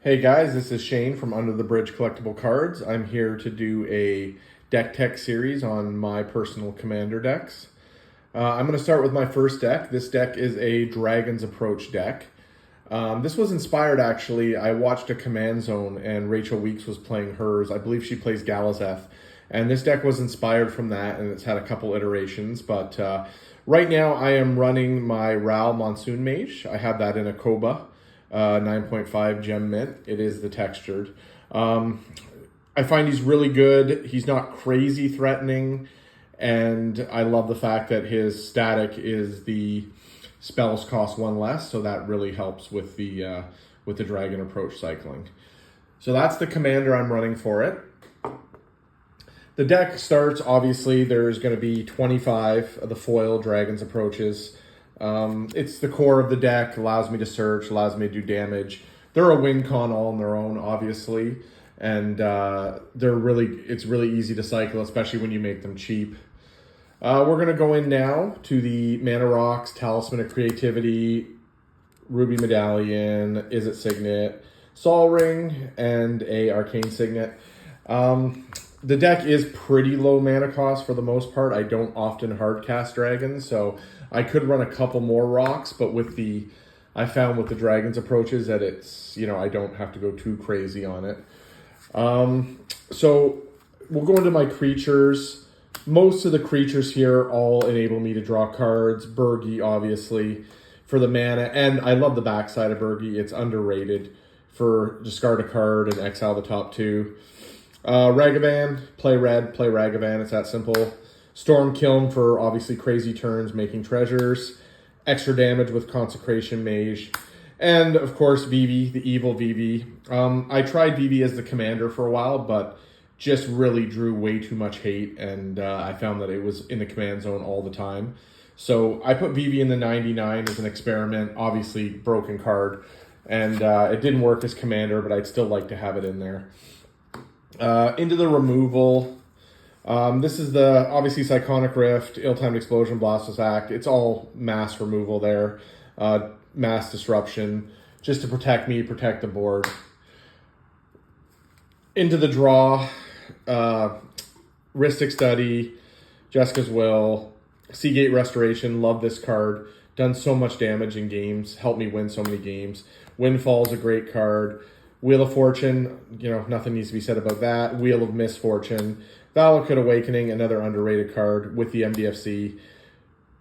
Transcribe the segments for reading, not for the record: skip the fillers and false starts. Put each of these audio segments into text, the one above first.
Hey guys, this is Shane from Under the Bridge Collectible Cards. I'm here to do a deck tech series on my personal commander decks. I'm going to start with my first deck. This deck is a Dragon's Approach deck. This was inspired actually. I watched a Command Zone and Rachel Weeks was playing hers. I believe she plays Galazeth. And this deck was inspired from that, and it's had a couple iterations. But right now I am running my Ral Monsoon Mage. I have that in a Koba. 9.5 gem mint. It is the textured. I find he's really good. He's not crazy threatening, and I love the fact that his static is the spells cost one less, so that really helps with the Dragon Approach cycling. So that's the commander I'm running for it. The deck starts, obviously, there's going to be 25 of the foil Dragon's Approaches. It's the core of the deck, allows me to search, allows me to do damage. They're a win con all on their own, obviously, and it's really easy to cycle, especially when you make them cheap. We're going to go in now to the Mana Rocks, Talisman of Creativity, Ruby Medallion, Is It Signet, Sol Ring, and a Arcane Signet. The deck is pretty low mana cost for the most part. I don't often hard cast dragons, so I could run a couple more rocks, but I found with the Dragon's Approaches that it's, I don't have to go too crazy on it. So we'll go into my creatures. Most of the creatures here all enable me to draw cards. Burgi, obviously, for the mana, and I love the backside of Burgi. It's underrated for discard a card and exile the top two. Ragavan, play red, play Ragavan, it's that simple. Storm Kiln for obviously crazy turns, making treasures. Extra damage with Consecration Mage. And of course Vivi, the evil Vivi. I tried Vivi as the commander for a while, but just really drew way too much hate, and I found that it was in the command zone all the time. So I put Vivi in the 99 as an experiment, obviously broken card, and it didn't work as commander, but I'd still like to have it in there. Into the removal. This is the, obviously, Cyclonic Rift, Ill-Timed Explosion, Blasphemous Act. It's all mass removal there. Mass disruption, just to protect me, protect the board. Into the draw. Rhystic Study, Jessica's Will, Seagate Restoration. Love this card. Done so much damage in games. Helped me win so many games. Windfall's a great card. Wheel of Fortune, nothing needs to be said about that. Wheel of Misfortune. Valakut Awakening, another underrated card with the MDFC.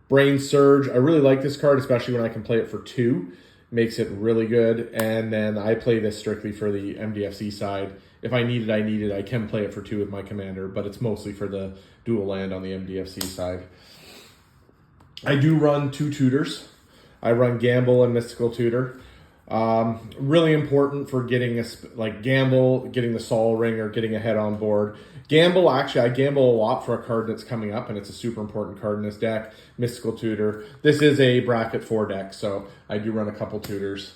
Brain Surge, I really like this card, especially when I can play it for 2. Makes it really good. And then I play this strictly for the MDFC side. If I need it, I can play it for 2 with my commander, but it's mostly for the dual land on the MDFC side. I do run 2 tutors. I run Gamble and Mystical Tutor. Really important for getting Gamble, getting the Sol Ring, or getting a head on board. Gamble, actually, I gamble a lot for a card that's coming up, and it's a super important card in this deck. Mystical Tutor. This is a Bracket 4 deck, so I do run a couple tutors.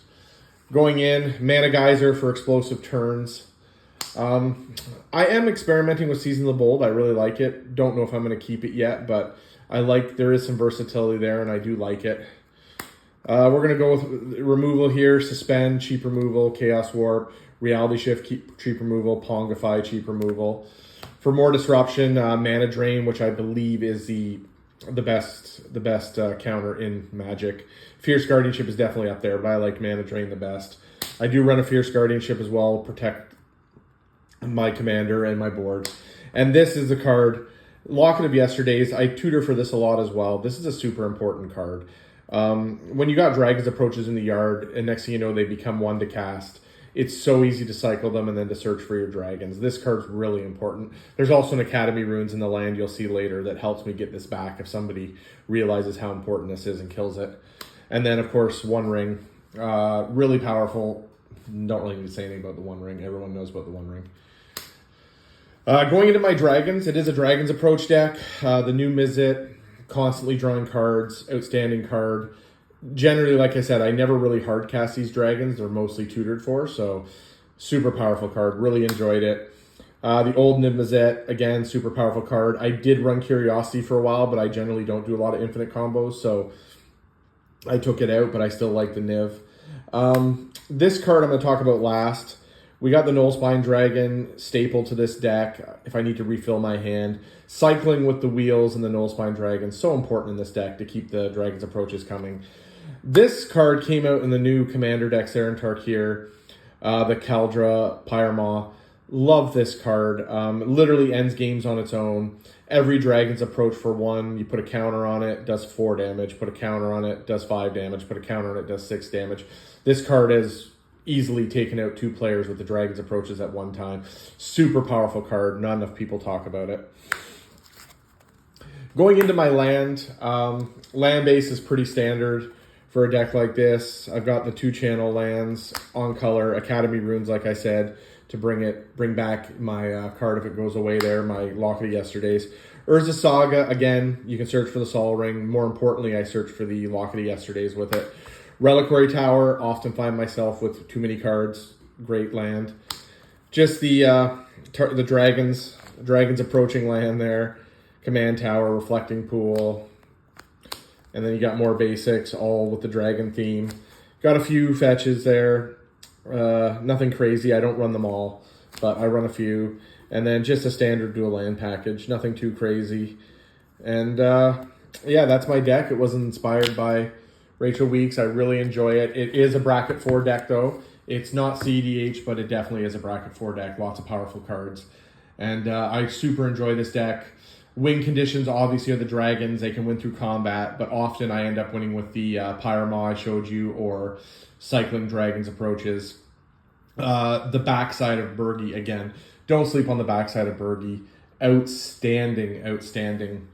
Going in, Mana Geyser for explosive turns. I am experimenting with Season of the Bold. I really like it. Don't know if I'm going to keep it yet, but there is some versatility there, and I do like it. We're going to go with removal here. Suspend, cheap removal. Chaos Warp. Reality Shift, cheap removal. Pongify, cheap removal. For more disruption, Mana Drain, which I believe is the best counter in Magic. Fierce Guardianship is definitely up there, but I like Mana Drain the best. I do run a Fierce Guardianship as well, protect my commander and my board. And this is the card, Locket of Yesterdays. I tutor for this a lot as well. This is a super important card. When you got Dragon's Approaches in the yard, and next thing you know, they become 1 to cast, it's so easy to cycle them and then to search for your dragons. This card's really important. There's also an Academy Runes in the land you'll see later that helps me get this back if somebody realizes how important this is and kills it. And then, of course, One Ring. Really powerful. Don't really need to say anything about the One Ring. Everyone knows about the One Ring. Going into my dragons, it is a Dragon's Approach deck. The new Mizzet, constantly drawing cards, outstanding card. Generally, like I said, I never really hard cast these dragons. They're mostly tutored for, so super powerful card. Really enjoyed it. The old Niv Mizzet, again, super powerful card. I did run Curiosity for a while, but I generally don't do a lot of infinite combos, so I took it out, but I still like the Niv. This card I'm going to talk about last. We got the Nullspine Dragon staple to this deck if I need to refill my hand. Cycling with the wheels and the Nullspine Dragon, so important in this deck to keep the Dragon's Approaches coming. This card came out in the new Commander deck, Saren Tarkir, the Kaldra Pyramaw. Love this card. Literally ends games on its own. Every Dragon's Approach for 1, you put a counter on it, does 4 damage. Put a counter on it, does 5 damage. Put a counter on it, does 6 damage. This card has easily taken out 2 players with the Dragon's Approaches at one time. Super powerful card. Not enough people talk about it. Going into my land, land base is pretty standard for a deck like this. I've got the 2-channel lands on color, Academy Runes, like I said, to bring back my card if it goes away there, my Lock of the Yesterdays. Urza Saga, again, you can search for the Sol Ring. More importantly, I search for the Lock of the Yesterdays with it. Reliquary Tower, often find myself with too many cards. Great land. Just the Dragons Approaching land there. Command Tower, Reflecting Pool. And then you got more basics, all with the dragon theme. Got a few fetches there. Nothing crazy. I don't run them all, but I run a few. And then just a standard dual land package. Nothing too crazy. And yeah, that's my deck. It was inspired by Rachel Weeks. I really enjoy it. It is a Bracket 4 deck, though. It's not CEDH, but it definitely is a Bracket 4 deck. Lots of powerful cards. And I super enjoy this deck. Win conditions obviously are the dragons. They can win through combat, but often I end up winning with the Pyramaw I showed you or cycling Dragons Approaches. The backside of Bergie, again, don't sleep on the backside of Bergie. Outstanding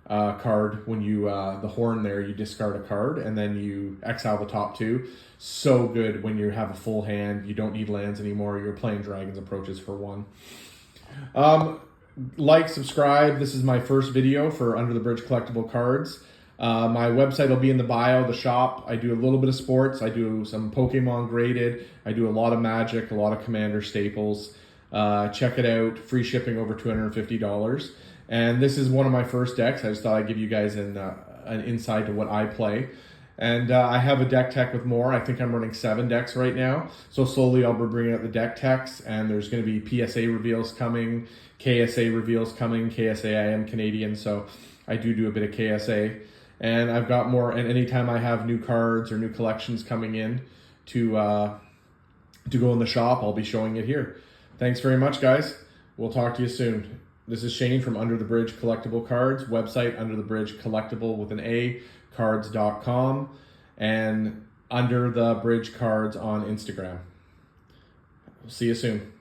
card. When you, the horn there, you discard a card and then you exile the top 2. So good when you have a full hand. You don't need lands anymore. You're playing Dragons Approaches for 1. Like, subscribe. This is my first video for Under the Bridge collectible cards. My website will be in the bio, the shop. I do a little bit of sports. I do some Pokemon graded. I do a lot of Magic, a lot of Commander staples. Check it out. Free shipping over $250. And this is one of my first decks. I just thought I'd give you guys an insight to what I play. And I have a deck tech with more. I think I'm running 7 decks right now. So slowly I'll be bringing out the deck techs, and there's going to be PSA reveals coming, KSA reveals coming. KSA, I am Canadian, so I do a bit of KSA. And I've got more, and anytime I have new cards or new collections coming in to go in the shop, I'll be showing it here. Thanks very much, guys. We'll talk to you soon. This is Shane from Under the Bridge Collectible Cards, website Under the Bridge Collectible with an A, cards.com, and Under the Bridge Cards on Instagram. We'll see you soon.